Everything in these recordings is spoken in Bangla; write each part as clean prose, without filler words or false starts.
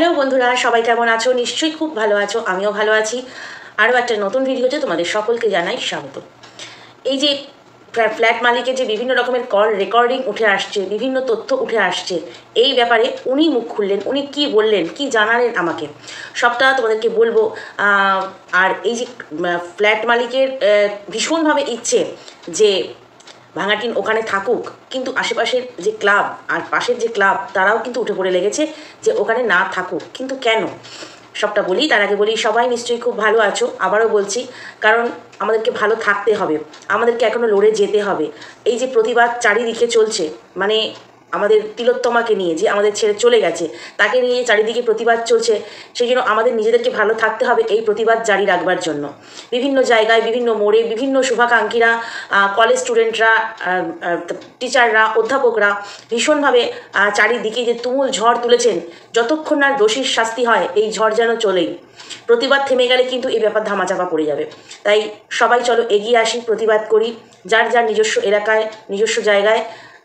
হ্যালো বন্ধুরা, সবাই কেমন আছো? নিশ্চয়ই খুব ভালো আছো, আমিও ভালো আছি। আরও একটা নতুন ভিডিওতে তোমাদের সকলকে জানাই স্বাগত। এই যে ফ্ল্যাট মালিকের যে বিভিন্ন রকমের কল রেকর্ডিং উঠে আসছে, বিভিন্ন তথ্য উঠে আসছে, এই ব্যাপারে উনি মুখ খুললেন, উনি কি বললেন, কি জানালেন আমাকে, সবটা তোমাদেরকে বলবো। আর এই যে ফ্ল্যাট মালিকের ভীষণভাবে ইচ্ছে যে ভাঙাটিন ওখানে থাকুক, কিন্তু আশেপাশের যে ক্লাব আর পাশের যে ক্লাব তারাও কিন্তু উঠে পড়ে লেগেছে যে ওখানে না থাকুক। কিন্তু কেন, সবটা বলি। তার আগে বলি, সবাই নিশ্চয়ই খুব ভালো আছো, আবারও বলছি, কারণ আমাদেরকে ভালো থাকতে হবে, আমাদেরকে এখনও লড়ে যেতে হবে। এই যে প্রতিবাদ চারিদিকে চলছে, মানে আমাদের তিলোত্তমাকে নিয়ে যে আমাদের ছেড়ে চলে গেছে, তাকে নিয়ে চারিদিকে প্রতিবাদ চলছে, সেই জন্য আমাদের নিজেদেরকে ভালো থাকতে হবে এই প্রতিবাদ জারি রাখবার জন্য। বিভিন্ন জায়গায়, বিভিন্ন মোড়ে, বিভিন্ন শুভাকাঙ্ক্ষীরা, কলেজ স্টুডেন্টরা, টিচাররা, অধ্যাপকরা ভীষণভাবে চারিদিকে যে তুমুল ঝড় তুলেছেন। যতক্ষণ না দোষীর শাস্তি হয় এই ঝড় যেন চলেই। প্রতিবাদ থেমে গেলে কিন্তু এই ব্যাপার ধামাচাপা পড়ে যাবে। তাই সবাই চলো এগিয়ে আসি, প্রতিবাদ করি। যার যার নিজস্ব এলাকায়, নিজস্ব জায়গায়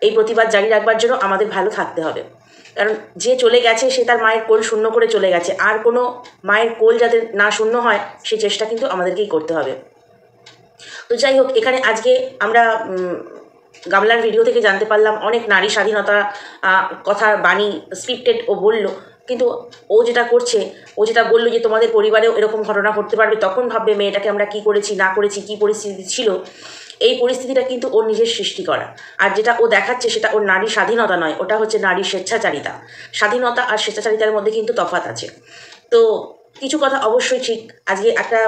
এই প্রতিবাদ জারি রাখবার জন্য আমাদের ভালো থাকতে হবে। কারণ যে চলে গেছে সে তার মায়ের কোল শূন্য করে চলে গেছে, আর কোনো মায়ের কোল যাতে না শূন্য হয় সেই চেষ্টা কিন্তু আমাদেরকেই করতে হবে। তো যাই হোক, এখানে আজকে আমরা গামলার ভিডিও থেকে জানতে পারলাম অনেক নারী স্বাধীনতা কথা বাণী স্ক্রিপ্টেড ও বলল, কিন্তু ও যেটা করছে, ও যেটা বললো যে তোমাদের পরিবারেও এরকম ঘটনা ঘটতে পারবে, তখন ভাববে মেয়েটাকে আমরা কি করেছি না করেছি, কি পরিস্থিতি ছিল। এই পরিস্থিতিটা কিন্তু ওর নিজের সৃষ্টি করা। আর যেটা ও দেখাচ্ছে সেটা ওর নারী স্বাধীনতা নয়, ওটা হচ্ছে নারী স্বেচ্ছাচারিতা। স্বাধীনতা আর স্বেচ্ছাচারিতার মধ্যে কিন্তু তফাৎ আছে। তো কিছু কথা অবশ্যই ঠিক। আজকে একটা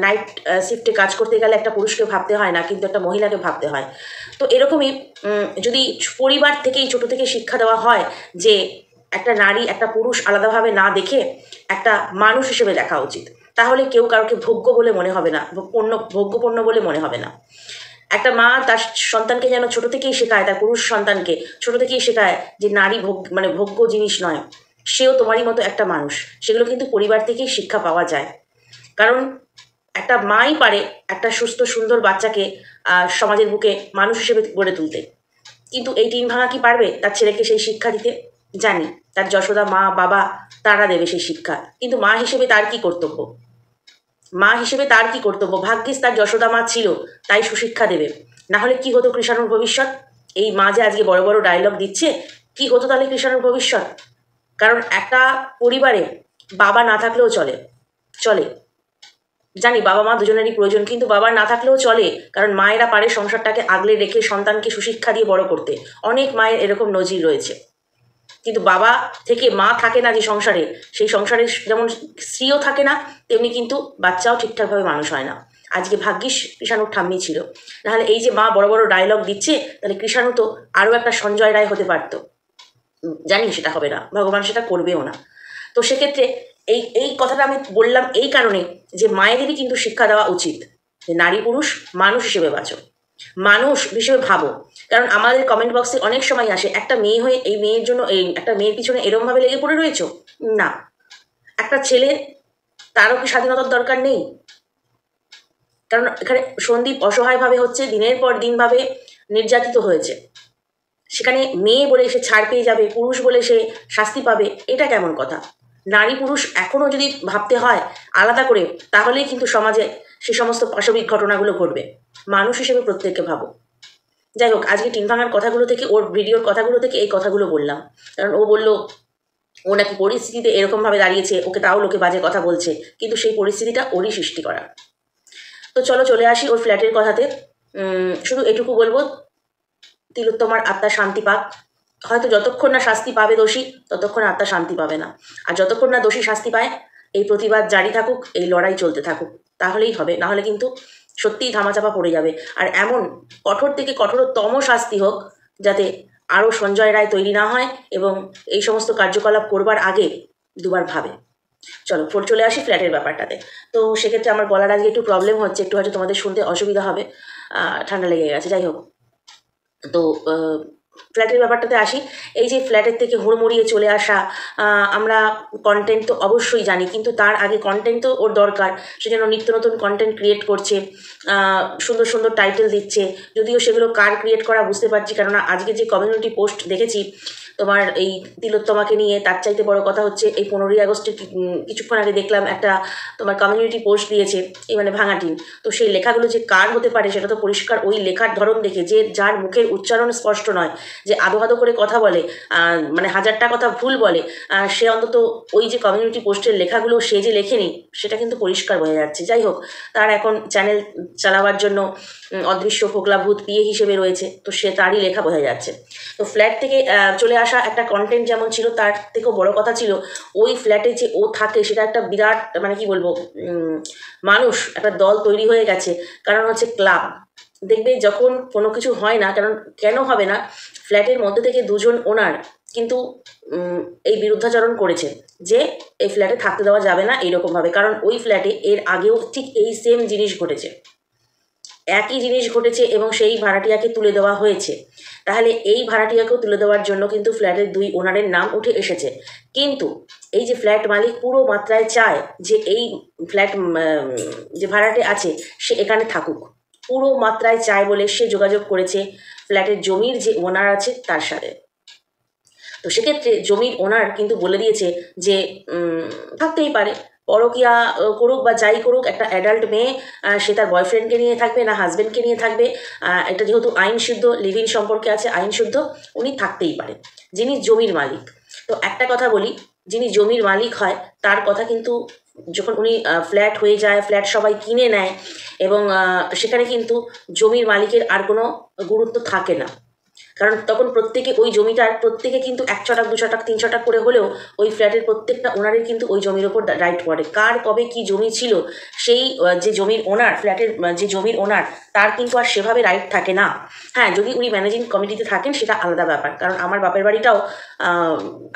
নাইট শিফটে কাজ করতে গেলে একটা পুরুষকে ভাবতে হয় না, কিন্তু একটা মহিলাকে ভাবতে হয়। তো এরকমই যদি পরিবার থেকেই ছোট থেকে শিক্ষা দেওয়া হয় যে একটা নারী একটা পুরুষ আলাদাভাবে না দেখে একটা মানুষ হিসেবে দেখা উচিত, তাহলে কেউ কাউকে ভোগ্য বলে মনে হবে না, ভোগ্যপণ্য বলে মনে হবে না। একটা মা তার সন্তানকে যেন ছোট থেকেই শেখায়, তার পুরুষ সন্তানকে ছোট থেকেই শেখায় যে নারী ভোগ্য জিনিস নয়, সেও তোমারই মতো একটা মানুষ। সেগুলো কিন্তু পরিবার থেকেই শিক্ষা পাওয়া যায়। কারণ একটা মাই পারে একটা সুস্থ সুন্দর বাচ্চাকে সমাজের বুকে মানুষ হিসেবে গড়ে তুলতে, কিন্তু এই টিন ভাঙা কি পারবে তার ছেলেকে সেই শিক্ষা দিতে? জানি তার যশোদা মা বাবা তারা দেবে সেই শিক্ষা, কিন্তু মা হিসেবে তার কি কর্তব্য? মা হিসেবে তার কি কর্তব্য? ভাগ্যিস তার যশোদা মা ছিল, তাই সুশিক্ষা দেবে। না হলে কি হতো কৃষাণুর ভবিষ্যৎ? এই মা যে আজকে বড় বড় ডায়লগ দিচ্ছে, কি হতো তাহলে কৃষাণুর ভবিষ্যৎ? কারণ একটা পরিবারে বাবা না থাকলেও চলে, চলে, জানি বাবা মা দুজনেরই প্রয়োজন, কিন্তু বাবা না থাকলেও চলে, কারণ মায়েরা পারে সংসারটাকে আগলে রেখে সন্তানকে সুশিক্ষা দিয়ে বড় করতে। অনেক মায়ের এরকম নজির রয়েছে। কিন্তু বাবা থেকে মা থাকে না যে সংসারে, সেই সংসারে যেমন স্ত্রীও থাকে না, তেমনি কিন্তু বাচ্চাও ঠিকঠাকভাবে মানুষ হয় না। আজকে ভাগ্যিস কৃষাণুর ঠাম্মি ছিল, নাহলে এই যে মা বড় বড় ডায়লগ দিচ্ছে, তাহলে কৃষাণু তো আরও একটা সঞ্জয় রায় হতে পারত। জানি সেটা হবে না, ভগবান সেটা করবেও না। তো সেক্ষেত্রে এই এই কথাটা আমি বললাম এই কারণে যে মায়েদেরই কিন্তু শিক্ষা দেওয়া উচিত যে নারী পুরুষ মানুষ হিসেবে বাঁচো, মানুষ হিসেবে ভাবো। কারণ আমাদের কমেন্ট বক্সে অনেক সময় আসে, একটা মেয়ে হয়ে এই মেয়ের জন্য, এই একটা মেয়ের পিছনে এরমভাবে লেগে পড়ে রয়েছো। না, একটা ছেলে, তারও কি স্বাধীনতার দরকার নেই? কারণ এখানে সন্দীপ অসহায়ভাবে হচ্ছে দিনের পর দিনভাবে নির্যাতিত হয়েছে, সেখানে মেয়ে বলে সে ছাড় পেয়ে যাবে, পুরুষ বলে সে শাস্তি পাবে, এটা কেমন কথা? নারী পুরুষ এখনও যদি ভাবতে হয় আলাদা করে, তাহলেই কিন্তু সমাজে সে সমস্ত পাশবিক ঘটনাগুলো ঘটবে। মানুষ হিসেবে প্রত্যেককে ভাবো। যাই হোক, আজকে টিন ভাঙার কথাগুলো থেকে, ওর ভিডিওর কথাগুলো থেকে এই কথাগুলো বললাম। কারণ ও বলল ও নাকি পরিস্থিতিতে এরকমভাবে দাঁড়িয়েছে, ওকে তাও লোকে বাজে কথা বলছে, কিন্তু সেই পরিস্থিতিটা ওরই সৃষ্টি করা। তো চলো চলে আসি ওর ফ্ল্যাটের কথাতে। শুধু এটুকু বলবো, তিলোত্তমার আত্মা শান্তি পাক। হয়তো যতক্ষণ না শাস্তি পাবে দোষী, ততক্ষণ আত্মা শান্তি পাবে না। আর যতক্ষণ না দোষী শাস্তি পায়, এই প্রতিবাদ জারি থাকুক, এই লড়াই চলতে থাকুক, তাহলেই হবে। না হলে কিন্তু সত্যিই ধামাচাপা পড়ে যাবে। আর এমন কঠোর থেকে কঠোরতম শাস্তি হোক, যাতে আরও সঞ্জয় রায় তৈরি না হয় এবং এই সমস্ত কার্যকলাপ করবার আগে দুবার ভাবে। চলো চলে আসি ফ্ল্যাটের ব্যাপারটাতে। তো সেক্ষেত্রে আমার গলার আজকে একটু প্রবলেম হচ্ছে, একটু হয়তো তোমাদের শুনতে অসুবিধা হবে, ঠান্ডা লেগে গেছে। যাই হোক, তো ফ্ল্যাটের ব্যাপারটাতে আসি। এই যে ফ্ল্যাটের থেকে হুড়মুড়িয়ে চলে আসা, আমরা কন্টেন্ট তো অবশ্যই জানি, কিন্তু তার আগে কন্টেন্ট তো ওর দরকার। সেজন্য নিত্য নতুন কন্টেন্ট ক্রিয়েট করছে, সুন্দর সুন্দর টাইটেল দিচ্ছে। যদিও সেগুলো কার ক্রিয়েট করা বুঝতে পারছি, কেননা আজকে যে কমিউনিটি পোস্ট দেখেছি তোমার এই তিলোত্তমাকে নিয়ে। তার চাইতে বড় কথা হচ্ছে এই 15ই আগস্টে কিছুক্ষণ আগে দেখলাম একটা তোমার কমিউনিটি পোস্ট দিয়েছে এই মানে ভাঙাটিন। তো সেই লেখাগুলো যে কার হতে পারে সেটা তো পরিষ্কার ওই লেখার ধরন দেখে, যে যার মুখের উচ্চারণ স্পষ্ট নয়, যে আদো আদো করে কথা বলে, মানে হাজারটা কথা ভুল বলে, সে অন্তত ওই যে কমিউনিটি পোস্টের লেখাগুলো সে যে লেখেনি সেটা কিন্তু পরিষ্কার বোঝা যাচ্ছে। যাই হোক, তার এখন চ্যানেল চালাবার জন্য অদৃশ্য ফোকলা ভূত পিএ হিসেবে রয়েছে, তো সে তারই লেখা বোঝা যাচ্ছে। তো ফ্ল্যাট থেকে চলে আসা একটা কন্টেন্ট যেমন ছিল, তার থেকেও বড় কথা ছিল ওই ফ্ল্যাটে যে ও থাকে সেটা একটা বিরাট মানে কি বলবো মানুষ, একটা দল তৈরি হয়ে গেছে। কারণ হচ্ছে ক্লাব, দেখবে যখন কোনো কিছু হয় না, কারণ কেন হবে না, ফ্ল্যাটের মধ্যে থেকে দুজন ওনার কিন্তু এই বিরুদ্ধাচরণ করেছে যে এই ফ্ল্যাটে থাকতে দেওয়া যাবে না এইরকমভাবে। কারণ ওই ফ্ল্যাটে এর আগেও ঠিক এই সেম জিনিস ঘটেছে, একই জিনিস ঘটেছে এবং সেই ভাড়াটিয়াকে তুলে দেওয়া হয়েছে। তাহলে এই ভাড়াটিয়াকেও তুলে দেওয়ার জন্য কিন্তু ফ্ল্যাটের দুই ওনারের নাম উঠে এসেছে। কিন্তু এই যে ফ্ল্যাট মালিক পুরো মাত্রায় চায় যে এই ফ্ল্যাট যে ভাড়াটে আছে সে এখানে থাকুক, পুরো মাত্রায় চায় বলে সে যোগাযোগ করেছে ফ্ল্যাটের জমির যে ওনার আছে তার সাথে। তো সেক্ষেত্রে জমির ওনার কিন্তু বলে দিয়েছে যে থাকতেই পারে, পরকিয়া করুক বা যাই করুক, একটা অ্যাডাল্ট মেয়ে সে তার বয়ফ্রেন্ডকে নিয়ে থাকবে না হাজব্যান্ডকে নিয়ে থাকবে, এটা যেহেতু আইনশুদ্ধ লিভ ইন সম্পর্কে আছে আইনশুদ্ধ, উনি থাকতেই পারে যিনি জমির মালিক। তো একটা কথা বলি, যিনি জমির মালিক হয় তার কথা কিন্তু যখন উনি ফ্ল্যাট হয়ে যায়, ফ্ল্যাট সবাই কিনে নেয় এবং সেখানে কিন্তু জমির মালিকের আর কোনো গুরুত্ব থাকে না। কারণ তখন প্রত্যেকে ওই জমিটার প্রত্যেকে কিন্তু 1 ছটাক 2 ছটাক 3 ছটাক করে হলেও ওই ফ্ল্যাটের প্রত্যেকটা ওনারের কিন্তু ওই জমির ওপর রাইট পড়ে। কার কবে কি জমি ছিল সেই যে জমির ওনার, ফ্ল্যাটের যে জমির ওনার, তার কিন্তু আর সেভাবে রাইট থাকে না। হ্যাঁ, যদি উনি ম্যানেজিং কমিটিতে থাকেন সেটা আলাদা ব্যাপার। কারণ আমার বাপের বাড়িটাও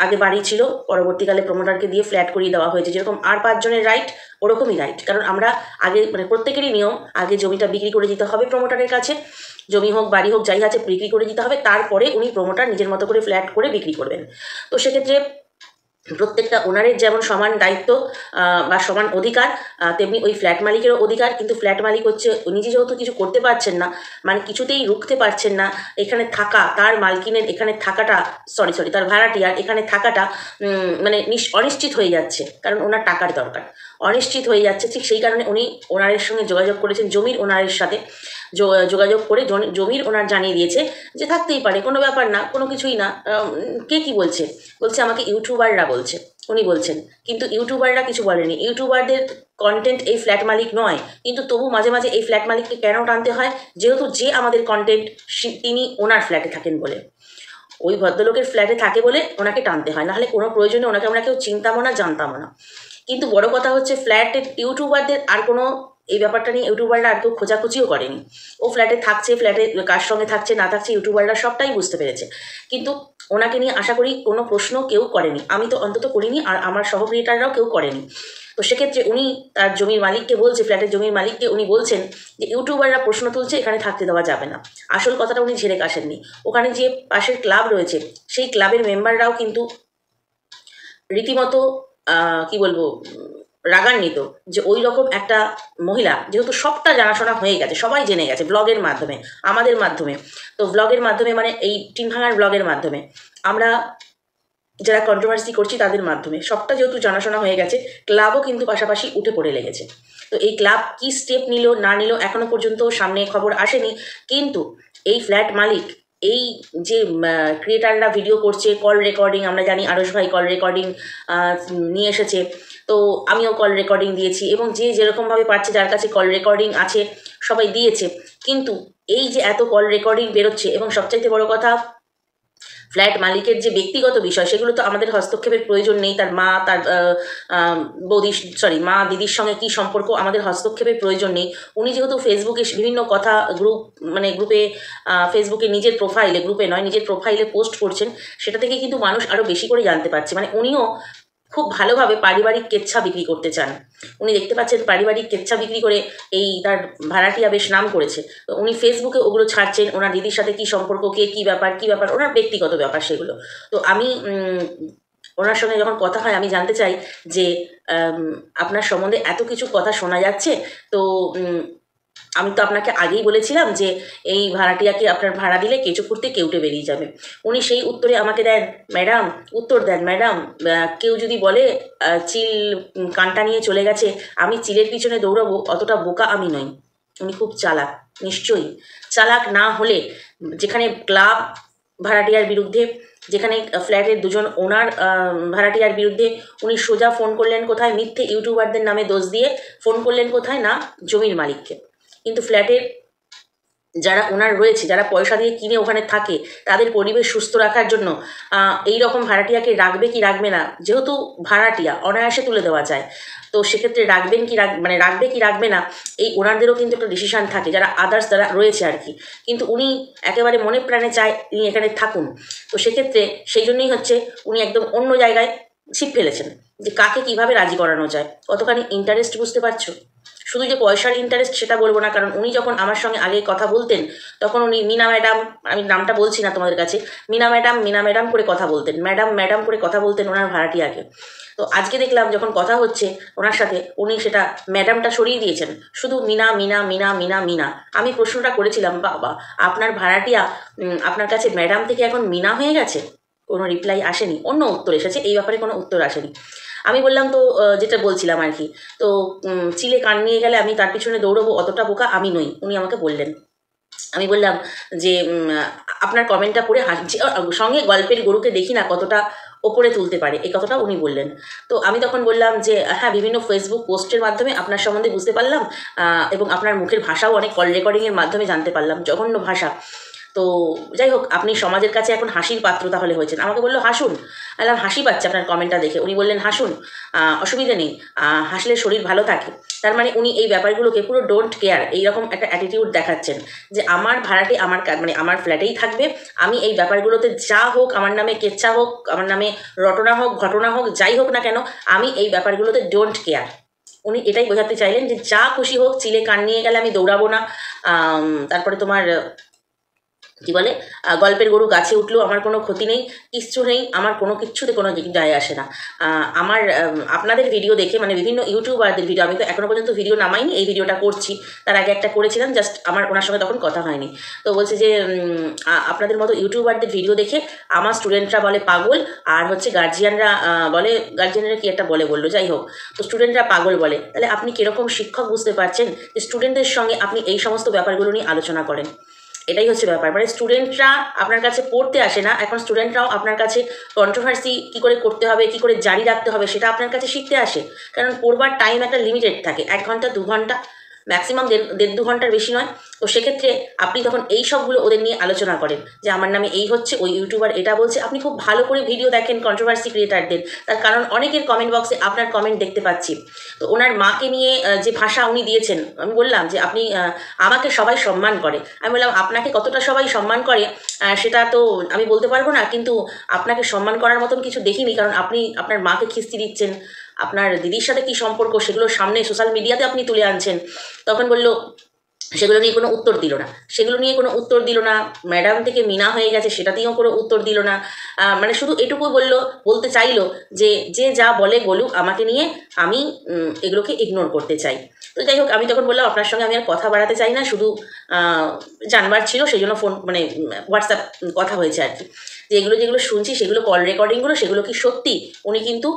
আগে বাড়ি ছিল, পরবর্তীকালে প্রমোটারকে দিয়ে ফ্ল্যাট করিয়ে দেওয়া হয়েছে। যেরকম আর 5 জনের রাইট, ওরকমই রাইট। কারণ আমরা আগে মানে প্রত্যেকেরই নিয়ম, আগে জমিটা বিক্রি করে দিতে হবে প্রমোটারের কাছে, জমি হোক বাড়ি হোক যাই আছে বিক্রি করে দিতে হবে, তারপরে উনি প্রমোটার নিজের মতো করে ফ্ল্যাট করে বিক্রি করবেন। তো সেক্ষেত্রে প্রত্যেকটা ওনারের যেমন সমান দায়িত্ব বা সমান অধিকার, তেমনি ওই ফ্ল্যাট মালিকেরও অধিকার। কিন্তু ফ্ল্যাট মালিক হচ্ছে নিজে যেহেতু কিছু করতে পারছেন না, মানে কিছুতেই রুখতে পারছেন না এখানে থাকা, তার মালকিনের এখানে থাকাটা, সরি তার ভাড়াটিয়ার এখানে থাকাটা মানে অনিশ্চিত হয়ে যাচ্ছে, কারণ ওনার টাকার দরকার, অনিশ্চিত হয়ে যাচ্ছে। ঠিক সেই কারণে উনি ওনারের সঙ্গে যোগাযোগ করেছেন, জমির ওনারের সাথে যোগাযোগ করে জমির ওনার জানিয়ে দিয়েছে যে থাকতেই পারে, কোনো ব্যাপার না, কোনো কিছুই না। কে কি বলছে, বলছে আমাকে ইউটিউবাররা বলছে, উনি বলছেন। কিন্তু ইউটিউবাররা কিছু বলেনি, ইউটিউবারদের কন্টেন্ট এই ফ্ল্যাট মালিক নয়। কিন্তু তবু মাঝে মাঝে এই ফ্ল্যাট মালিককে কেন টানতে হয়, যেহেতু যে আমাদের কন্টেন্ট তিনি ওনার ফ্ল্যাটে থাকেন বলে, ওই ভদ্রলোকের ফ্ল্যাটে থাকে বলে ওনাকে টানতে হয়, নাহলে কোনো প্রয়োজনে ওনাকে আমরা কেউ চিনতামও না জানতামও না। কিন্তু বড় কথা হচ্ছে ফ্ল্যাটের ইউটিউবারদের আর কোনো এই ব্যাপারটা নিয়ে ইউটিউবাররা আর কেউ খোঁজাখুঁজিও করেনি। ও ফ্ল্যাটে থাকছে, ফ্ল্যাটে কার সঙ্গে থাকছে না থাকছে ইউটিউবাররা সবটাই বুঝতে পেরেছে। কিন্তু ওনাকে নিয়ে আশা করি কোনো প্রশ্ন কেউ করেনি, আমি তো অন্তত করিনি, আর আমার সহক্রিয়েটাররাও কেউ করেনি। তো সেক্ষেত্রে উনি তার জমির মালিককে বলছে, ফ্ল্যাটের জমির মালিককে উনি বলছেন যে ইউটিউবাররা প্রশ্ন তুলছে এখানে থাকতে দেওয়া যাবে না। আসল কথাটা উনি ঝেড়ে কাশেননি। ওখানে যে পাশের ক্লাব রয়েছে সেই ক্লাবের মেম্বাররাও কিন্তু রীতিমতো কি বলবো রাগান্বিত যে ওই রকম একটা মহিলা, যেহেতু সবটা জানাশোনা হয়ে গেছে, সবাই জেনে গেছে ব্লগের মাধ্যমে, আমাদের মাধ্যমে। তো ব্লগের মাধ্যমে মানে এই টিন ভাঙার ব্লগের মাধ্যমে, আমরা যারা কন্ট্রোভার্সি করছি তাদের মাধ্যমে সবটা যেহেতু জানাশোনা হয়ে গেছে, ক্লাবও কিন্তু পাশাপাশি উঠে পড়ে লেগেছে। তো এই ক্লাব কি স্টেপ নিল না নিল এখনো পর্যন্ত সামনে খবর আসেনি। কিন্তু এই ফ্ল্যাট মালিক, এই যে ক্রিয়েটাররা ভিডিও করছে, কল রেকর্ডিং, আমরা জানি আরশ ভাই কল রেকর্ডিং নিয়ে এসেছে, তো আমিও কল রেকর্ডিং দিয়েছি, এবং যে যেরকমভাবে পারছে যার কাছে কল রেকর্ডিং আছে সবাই দিয়েছে। কিন্তু এই যে এত কল রেকর্ডিং বেরোচ্ছে, এবং সবচাইতে বড় কথা ফ্ল্যাট মালিকের যে ব্যক্তিগত বিষয় সেগুলো তো আমাদের হস্তক্ষেপের প্রয়োজন নেই। তার মা, তার মা দিদির সঙ্গে কী সম্পর্ক, আমাদের হস্তক্ষেপের প্রয়োজন নেই। উনি যেহেতু ফেসবুকে বিভিন্ন কথা গ্রুপে ফেসবুকে নিজের প্রোফাইলে, গ্রুপে নয় নিজের প্রোফাইলে পোস্ট করছেন, সেটা থেকে কিন্তু মানুষ আরও বেশি করে জানতে পারছে। মানে উনিও খুব ভালোভাবে পারিবারিক কেচ্ছা বিক্রি করতে চান। উনি দেখতে পাচ্ছেন পারিবারিক কেচ্ছা বিক্রি করে এই তার ভাড়াটিয়া বেশ নাম করেছে। তো উনি ফেসবুকে ওগুলো ছাড়ছেন, ওনার দিদির সাথে কী সম্পর্ক, কে কী ব্যাপার ওনার ব্যক্তিগত ব্যাপার সেগুলো। তো আমি ওনার সঙ্গে যখন কথা হয় আমি জানতে চাই যে আপনার সম্বন্ধে এত কিছু কথা শোনা যাচ্ছে, তো আমি তো আপনাকে আগেই বলেছিলাম যে এই ভাড়াটিয়াকে আপনার ভাড়া দিলে কেঁচো খুঁড়তে কেউটে বেরিয়ে যাবে। উনি সেই উত্তরে আমাকে দেন, ম্যাডাম উত্তর দেন, ম্যাডাম কেউ যদি বলে চিল কানটা নিয়ে চলে গেছে, আমি চিলের পিছনে দৌড়াবো, অতটা বোকা আমি নই। উনি খুব চালাক, নিশ্চয়ই চালাক না হলে যেখানে ক্লাব ভাড়াটিয়ার বিরুদ্ধে, যেখানে ফ্ল্যাটের দুজন ওনার ভাড়াটিয়ার বিরুদ্ধে উনি সোজা ফোন করলেন কোথায়, মিথ্যে ইউটিউবারদের নামে দোষ দিয়ে ফোন করলেন কোথায় না, জমির মালিককে। কিন্তু ফ্ল্যাটের যারা ওনার রয়েছে, যারা পয়সা দিয়ে কিনে ওখানে থাকে, তাদের পরিবেশ সুস্থ রাখার জন্য এই রকম ভাড়াটিয়াকে রাখবে কি রাখবে না, যেহেতু ভাড়াটিয়া অনায়াসে তুলে দেওয়া যায়, তো সেক্ষেত্রে রাখবেন কি মানে রাখবে কি রাখবে না, এই ওনারদেরও কিন্তু একটা ডিসিশান থাকে, যারা আদার্স যারা রয়েছে আর কি। কিন্তু উনি একেবারে মনে প্রাণে চায় উনি এখানে থাকুন। তো সেক্ষেত্রে সেই জন্যই হচ্ছে উনি একদম অন্য জায়গায় ছিপ ফেলেছেন যে কাকে কিভাবে রাজি করানো যায়। কতখানি ইন্টারেস্ট বুঝতে পারছো? শুধু যে পয়সার ইন্টারেস্ট সেটা বলবো না, কারণ উনি যখন আমার সঙ্গে আগে কথা বলতেন তখন উনি মিনা ম্যাডাম, আমি নামটা বলছি না তোমাদের কাছে, মিনা ম্যাডাম করে কথা বলতেন, ম্যাডাম করে কথা বলতেন ওনার ভাড়াটিয়াকে। তো আজকে দেখলাম যখন কথা হচ্ছে ওনার সাথে, উনি সেটা ম্যাডামটা সরিয়ে দিয়েছেন, শুধু মিনা। আমি প্রশ্নটা করেছিলাম, বাবা আপনার ভাড়াটিয়া আপনার কাছে ম্যাডাম থেকে এখন মিনা হয়ে গেছে? কোনো রিপ্লাই আসেনি, অন্য উত্তর এসেছে, এই ব্যাপারে কোনো উত্তর আসেনি। আমি বললাম তো যেটা বলছিলাম আর কি, তো চিলে কান নিয়ে গেলে আমি তার পিছনে দৌড়বো, অতটা বোকা আমি নই, উনি আমাকে বললেন। আমি বললাম যে আপনার কমেন্টটা পড়ে সঙ্গে গল্পের গরুকে দেখি না কতটা ওপরে তুলতে পারে, এই কথাটা উনি বললেন। তো আমি তখন বললাম যে হ্যাঁ, বিভিন্ন ফেসবুক পোস্টের মাধ্যমে আপনার সম্বন্ধে বুঝতে পারলাম, এবং আপনার মুখের ভাষাও অনেক কল রেকর্ডিংয়ের মাধ্যমে জানতে পারলাম, জঘন্য ভাষা। তো যাই হোক, আপনি সমাজের কাছে এখন হাসির পাত্র তাহলে হয়েছেন। আমাকে বললো হাসুন। বললাম হাসি পাচ্ছে আপনার কমেন্টটা দেখে। উনি বললেন হাসুন, অসুবিধা নেই, হাসলে শরীর ভালো থাকে। তার মানে উনি এই ব্যাপারগুলোকে পুরো ডোন্ট কেয়ার এইরকম একটা অ্যাটিটিউড দেখাচ্ছেন যে আমার ভাড়াটে আমার মানে আমার ফ্ল্যাটেই থাকবে, আমি এই ব্যাপারগুলোতে যা হোক, আমার নামে কেচ্ছা হোক, আমার নামে রটনা হোক, ঘটনা হোক, যাই হোক না কেন, আমি এই ব্যাপারগুলোতে ডোন্ট কেয়ার। উনি এটাই বোঝাতে চাইলেন যে যা খুশি হোক, চিলে কান নিয়ে গেলে আমি দৌড়াবো না। তারপরে তোমার কি বলে, গল্পের গরু গাছে উঠলেও আমার কোনো ক্ষতি নেই, কিচ্ছু নেই, আমার কোনো কিচ্ছুতে কোনো যায় আসে না। আমার আপনাদের ভিডিও দেখে, মানে বিভিন্ন ইউটিউবারদের ভিডিও, আমি তো এখনও পর্যন্ত ভিডিও নামাইনি, এই ভিডিওটা করছি, তার আগে একটা করেছিলাম, জাস্ট আমার ওনার সঙ্গে তখন কথা হয়নি। তো বলছে যে আপনাদের মতো ইউটিউবারদের ভিডিও দেখে আমার স্টুডেন্টরা বলে পাগল, আর হচ্ছে গার্জিয়ানরা বলে, গার্জিয়ানরা কি একটা বললো, যাই হোক, তো স্টুডেন্টরা পাগল বলে। তাহলে আপনি কীরকম শিক্ষক বুঝতে পারছেন যে স্টুডেন্টদের সঙ্গে আপনি এই সমস্ত ব্যাপারগুলো নিয়ে আলোচনা করেন? এটাই হচ্ছে ব্যাপার। মানে স্টুডেন্টরা আপনার কাছে পড়তে আসে না, এখন স্টুডেন্টরাও আপনার কাছে কন্ট্রোভার্সি কী করে করতে হবে, কী করে জারি রাখতে হবে, সেটা আপনার কাছে শিখতে আসে। কারণ পড়বার টাইম একটা লিমিটেড থাকে, 1 ঘন্টা 2 ঘন্টা, ম্যাক্সিমাম 1.5-2 ঘন্টার বেশি নয়। তো সেক্ষেত্রে আপনি তখন এই সবগুলো ওদের নিয়ে আলোচনা করেন যে আমার নামে এই হচ্ছে, ওই ইউটিউবার এটা বলছে। আপনি খুব ভালো করে ভিডিও দেখেন কন্ট্রোভার্সি ক্রিয়েটারদের, তার কারণ অনেকের কমেন্ট বক্সে আপনার কমেন্ট দেখতে পাচ্ছি। তো ওনার মাকে নিয়ে যে ভাষা উনি দিয়েছেন, আমি বললাম যে আপনি আমাকে সবাই সম্মান করে। আমি বললাম আপনাকে কতটা সবাই সম্মান করে সেটা তো আমি বলতে পারবো না, কিন্তু আপনাকে সম্মান করার মতন কিছু দেখিনি, কারণ আপনি আপনার মাকে খিস্তি দিচ্ছেন, আপনার দিদির সাথে কী সম্পর্ক সেগুলো সামনে সোশ্যাল মিডিয়াতে আপনি তুলে আনছেন। তখন বললো, সেগুলো নিয়ে কোনো উত্তর দিল না, ম্যাডাম থেকে মিনা হয়ে গেছে সেটাতেও কোনো উত্তর দিল না। মানে শুধু এটুকু বলতে চাইলো যে যে যা বলে বলুক, আমাকে নিয়ে আমি এগুলোকে ইগনোর করতে চাই। তো যাই হোক, আমি তখন বললাম আপনার সঙ্গে আমি আর কথা বাড়াতে চাই না, শুধু জানবার ছিল, সেই জন্য ফোন মানে হোয়াটসঅ্যাপ কথা হয়েছে আর কি, যে যেগুলো শুনছি সেগুলো কল রেকর্ডিংগুলো, সেগুলো কি সত্যি? উনি কিন্তু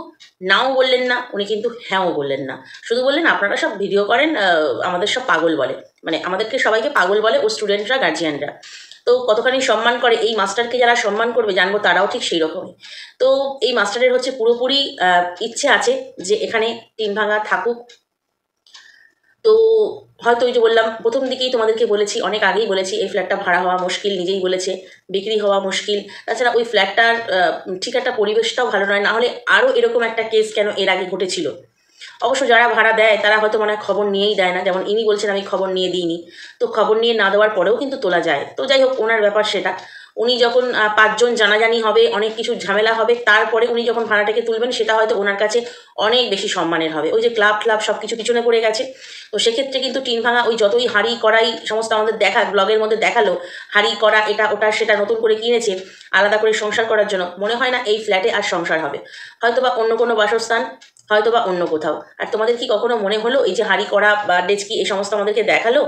নাও বললেন না, উনি কিন্তু হ্যাঁও বললেন না, শুধু বললেন আপনারা সব ভিডিও করেন, আমাদের সব পাগল বলে, মানে আমাদেরকে সবাইকে পাগল বলে ও স্টুডেন্টরা, গার্জিয়ানরা। তো কতখানি সম্মান করে, এই মাস্টারকে যারা সম্মান করবে জানবো তারাও ঠিক সেই রকমই। তো এই মাস্টারের হচ্ছে পুরোপুরি ইচ্ছে আছে যে এখানে টিন ভাঙা থাকুক। তো হয়তো ওই যে বললাম প্রথম দিকেই তোমাদেরকে বলেছি, অনেক আগেই বলেছি, এই ফ্ল্যাটটা ভাড়া হওয়া মুশকিল, নিজেই বলেছে, বিক্রি হওয়া মুশকিল। তাছাড়া ওই ফ্ল্যাটটার ঠিক একটা পরিবেশটাও ভালো নয়, না হলে আরও এরকম একটা কেস কেন এর আগে ঘটেছিল। অবশ্য যারা ভাড়া দেয় তারা হয়তো মনে হয় খবর নিয়েই দেয় না, যেমন ইনি বলছেন আমি খবর নিয়ে দিইনি। তো খবর নিয়ে না দেওয়ার পরেও কিন্তু তোলা যায়। তো যাই হোক, ওনার ব্যাপার সেটা। উনি যখন 5 জন জানাজানি হবে, অনেক কিছু ঝামেলা হবে, তারপরে উনি যখন ভাড়াটাকে তুলবেন, সেটা হয়তো ওনার কাছে অনেক বেশি সম্মানের হবে। ওই যে ক্লাব সব কিছু পিছনে পড়ে গেছে। তো সেক্ষেত্রে কিন্তু টিন ভাঙা ওই যতই হাঁড়ি কড়াই সমস্ত আমাদের ব্লগের মধ্যে দেখালো, হাঁড়ি কড়া এটা ওটা সেটা নতুন করে কিনেছে আলাদা করে সংসার করার জন্য, মনে হয় না এই ফ্ল্যাটে আর সংসার হবে। হয়তো বা অন্য কোনো বাসস্থান, হয়তো বা অন্য কোথাও। আর তোমাদের কি কখনো মনে হলো এই যে হাঁড়ি কড়া বা ডেচকি এই সমস্ত আমাদেরকে দেখালো,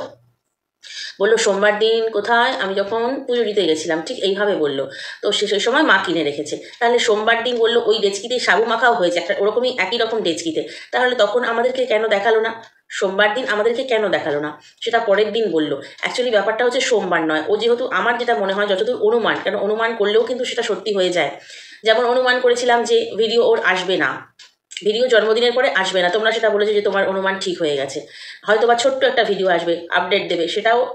বললো সোমবার দিন কোথায়, আমি যখন পুজো দিতে গেছিলাম, ঠিক এইভাবে বললো। তো সেই সময় মা কিনে রেখেছে। তাহলে সোমবার দিন বললো ওই ডেচকিতে সাবু মাখাও হয়েছে, একটা ওরকমই একই রকম ডেচকিতে। তাহলে তখন আমাদেরকে কেন দেখালো না? সোমবার দিন আমাদেরকে কেন দেখালো না? সেটা পরের দিন বললো। অ্যাকচুয়ালি ব্যাপারটা হচ্ছে সোমবার নয়, ও যেহেতু আমার যেটা মনে হয় যতদূর অনুমান, কারণ অনুমান করলেও কিন্তু সেটা সত্যি হয়ে যায়। যেমন অনুমান করেছিলাম যে ভিডিও ওর আসবে না, ভিডিও জন্মদিনের পরে আসবে না, তোমরা সেটা বলেছো যে তোমার অনুমান ঠিক হয়ে গেছে। হয়তো বা ছোট্ট একটা ভিডিও আসবে, আপডেট দেবে,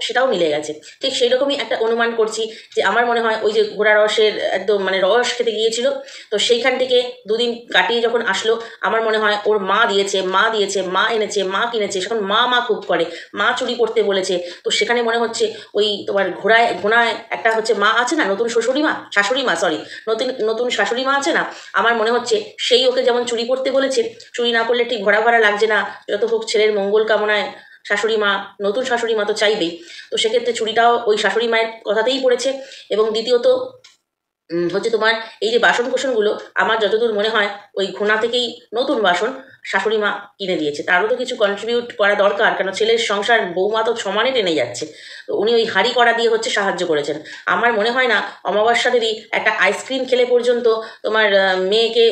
সেটাও মিলে গেছে। ঠিক সেই রকমই একটা অনুমান করছি যে আমার মনে হয় ওই যে ঘোড়া রসের একদম মানে রস খেতে গিয়েছিল, তো সেইখান থেকে দুদিন কাটিয়ে যখন আসলো, আমার মনে হয় ওর মা দিয়েছে, মা এনেছে, মা কিনেছে, এখন মা খুব করে, মা চুরি করতে বলেছে। তো সেখানে মনে হচ্ছে ওই তোমার ঘোড়ায় একটা হচ্ছে মা আছে না, নতুন শাশুড়ি মা নতুন শাশুড়ি মা আছে না, আমার মনে হচ্ছে সেই ওকে যেমন চুরি করতে বলেছে, চুরি না করলে ঠিক ভরা লাগছে না, যত হোক ছেলের মঙ্গল কামনায় নতুন শাশুড়ি মা তো চাইবেই। তো সেক্ষেত্রে চুরিটাও ওই শাশুড়ি মায়ের কথাতেই পড়েছে। এবং দ্বিতীয়ত হচ্ছে তোমার এই যে বাসন কোসনগুলো, আমার যতদূর মনে হয় ওই ঘোনা থেকেই নতুন বাসন শাশুড়ি মা কিনে দিয়েছে। তারও তো কিছু কন্ট্রিবিউট করা দরকার, কেন ছেলের সংসার বৌমা তো সমানে টেনে যাচ্ছে। তো উনি ওই হাঁড়ি কড়া দিয়ে হচ্ছে সাহায্য করেছেন। আমার মনে হয় না অমাবস্যা দেবী একটা আইসক্রিম খেলে পর্যন্ত তোমার মেয়েকে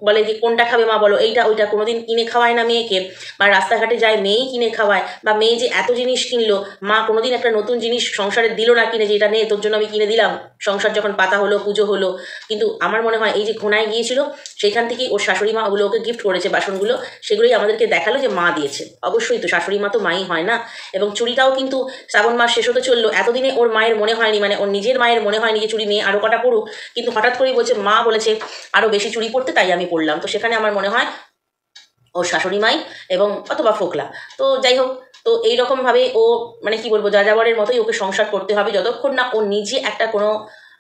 বলে যে কোনটা খাবে মা বলো, এইটা ওইটা, কোনোদিন কিনে খাওয়ায় না মেয়েকে, বা রাস্তাঘাটে যায় মেয়েই কিনে খাওয়ায়, বা মেয়ে যে এত জিনিস কিনলো, মা কোনোদিন একটা নতুন জিনিস সংসারে দিল না কিনে, যে এটা নে তোর জন্য আমি কিনে দিলাম, সংসার যখন পাতা হলো, পুজো হলো। কিন্তু আমার মনে হয় এই যে ঘোনায় গিয়েছিল, সেইখান থেকেই ওর শাশুড়ি মা ওগুলো ওকে গিফট করেছে বাসনগুলো, সেগুলোই আমাদেরকে দেখালো যে মা দিয়েছে। অবশ্যই তো শাশুড়ি মা তো মাই হয় না। এবং চুরিটাও কিন্তু শ্রাবণ মাস শেষ হতে চললো, এতদিনে ওর মায়ের মনে হয়নি, মানে ওর নিজের মায়ের মনে হয়নি যে চুরি মেয়ে আরও কটা পড়ুক, কিন্তু হঠাৎ করেই বলছে মা বলেছে আরও বেশি চুরি পড়তে, তাই আমি পড়লাম। তো সেখানে আমার মনে হয় ওর শাশুড়ি মাই এবং অথবা ফোকলা। তো যাই হোক, তো এইরকমভাবে ও মানে কি বলবো, যাযাবরের মতোই ওকে সংসার করতে হবে যতক্ষণ না ও নিজে একটা কোনো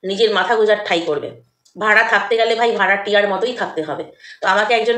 নিজের মাথা গোজার ঠাঁই করবে। ভাড়া থাকতে গেলে ভাই ভাড়া টিয়ার মতোই থাকতে হবে। তো আমাকে একজন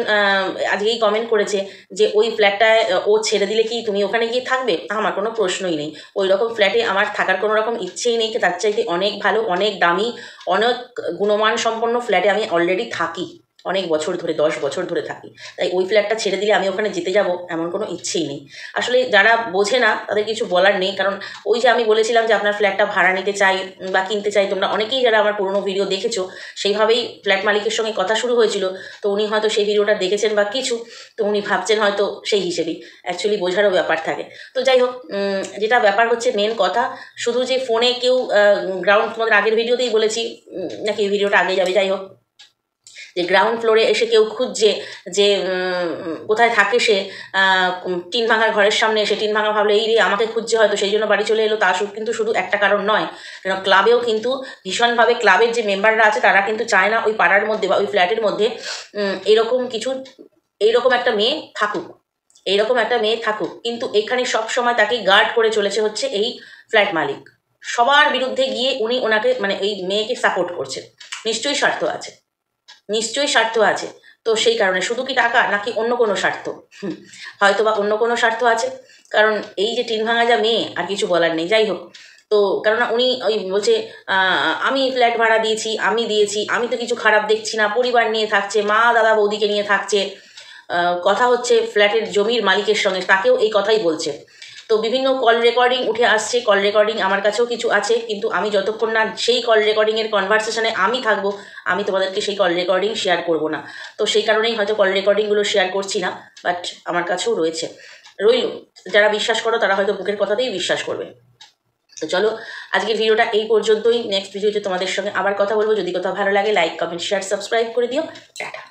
আজকেই কমেন্ট করেছে যে ওই ফ্ল্যাটটায় ও ছেড়ে দিলে কি তুমি ওখানে গিয়ে থাকবে? আমার কোনো প্রশ্নই নেই, ওই রকম ফ্ল্যাটে আমার থাকার কোনো রকম ইচ্ছেই নেই। তার চাইতে অনেক ভালো, অনেক দামি, অনেক গুণমান সম্পন্ন ফ্ল্যাটে আমি অলরেডি থাকি, অনেক বছর ধরে, 10 বছর ধরে থাকি। তাই ওই ফ্ল্যাটটা ছেড়ে দিলে আমি ওখানে যেতে যাব এমন কোনো ইচ্ছেই নেই। আসলে যারা বোঝে না তাদের কিছু বলার নেই, কারণ ওই যে আমি বলেছিলাম যে আপনার ফ্ল্যাটটা ভাড়া নিতে চাই বা কিনতে চাই, তোমরা অনেকেই যারা আমার পুরনো ভিডিও দেখেছো, সেইভাবেই ফ্ল্যাট মালিকের সঙ্গে কথা শুরু হয়েছিল। তো উনি হয়তো সেই ভিডিওটা দেখেছেন বা কিছু, তো উনি ভাবছেন হয়তো সেই হিসেবেই, অ্যাকচুয়ালি বোঝারও ব্যাপার থাকে। তো যাই হোক, যেটা ব্যাপার হচ্ছে মেন কথা, শুধু যে ফোনে কেউ গ্রাউন্ড, তোমাদের আগের ভিডিওতেই বলেছি নাকি এই ভিডিওটা আগে যাবে, যাই হোক, যে গ্রাউন্ড ফ্লোরে এসে কেউ খুঁজছে যে কোথায় থাকে সে, টিন ভাঙার ঘরের সামনে এসে টিন ভাঙা ভাবলে এই রে আমাকে খুঁজছে, হয়তো সেই জন্য বাড়ি চলে এলো, তা কিন্তু শুধু একটা কারণ নয়। কারণ ক্লাবেও কিন্তু ভীষণভাবে, ক্লাবের যে মেম্বাররা আছে তারা কিন্তু চায় না ওই পাড়ার মধ্যে বা ওই ফ্ল্যাটের মধ্যে এইরকম একটা মেয়ে থাকুক, কিন্তু এখানে সব সময় তাকে গার্ড করে চলেছে হচ্ছে এই ফ্ল্যাট মালিক। সবার বিরুদ্ধে গিয়ে উনি ওনাকে মানে এই মেয়েকে সাপোর্ট করছে। নিশ্চয়ই স্বার্থ আছে। তো সেই কারণে শুধু কি টাকা নাকি অন্য কোনো স্বার্থ? হয়তো বা অন্য কোনো স্বার্থ আছে, কারণ এই যে টিন ভাঙা যা মেয়ে, আর কিছু বলার নেই। যাই হোক, তো কেননা উনি ওই বলছে আমি ফ্ল্যাট ভাড়া দিয়েছি, আমি তো কিছু খারাপ দেখছি না, পরিবার নিয়ে থাকছে, মা দাদা বৌদিকে নিয়ে থাকছে। কথা হচ্ছে ফ্ল্যাটের জমির মালিকের সঙ্গে, তাকেও এই কথাই বলছে। তো বিভিন্ন কল রেকর্ডিং উঠে আসছে, কল রেকর্ডিং আমার কাছেও কিছু আছে, কিন্তু আমি যতক্ষণ না সেই কল রেকর্ডিংয়ের কনভারসেশনে আমি থাকবো, আমি তোমাদেরকে সেই কল রেকর্ডিং শেয়ার করব না। তো সেই কারণেই হয়তো কল রেকর্ডিংগুলো শেয়ার করছি না, বাট আমার কাছেও রইল। যারা বিশ্বাস করো তারা হয়তো বুকের কথাতেই বিশ্বাস করবে। তো চলো, আজকের ভিডিওটা এই পর্যন্তই। নেক্সট ভিডিওতে তোমাদের সঙ্গে আবার কথা বলবো। যদি কোথাও ভালো লাগে লাইক, কমেন্ট, শেয়ার, সাবস্ক্রাইব করে দিও। টাটা।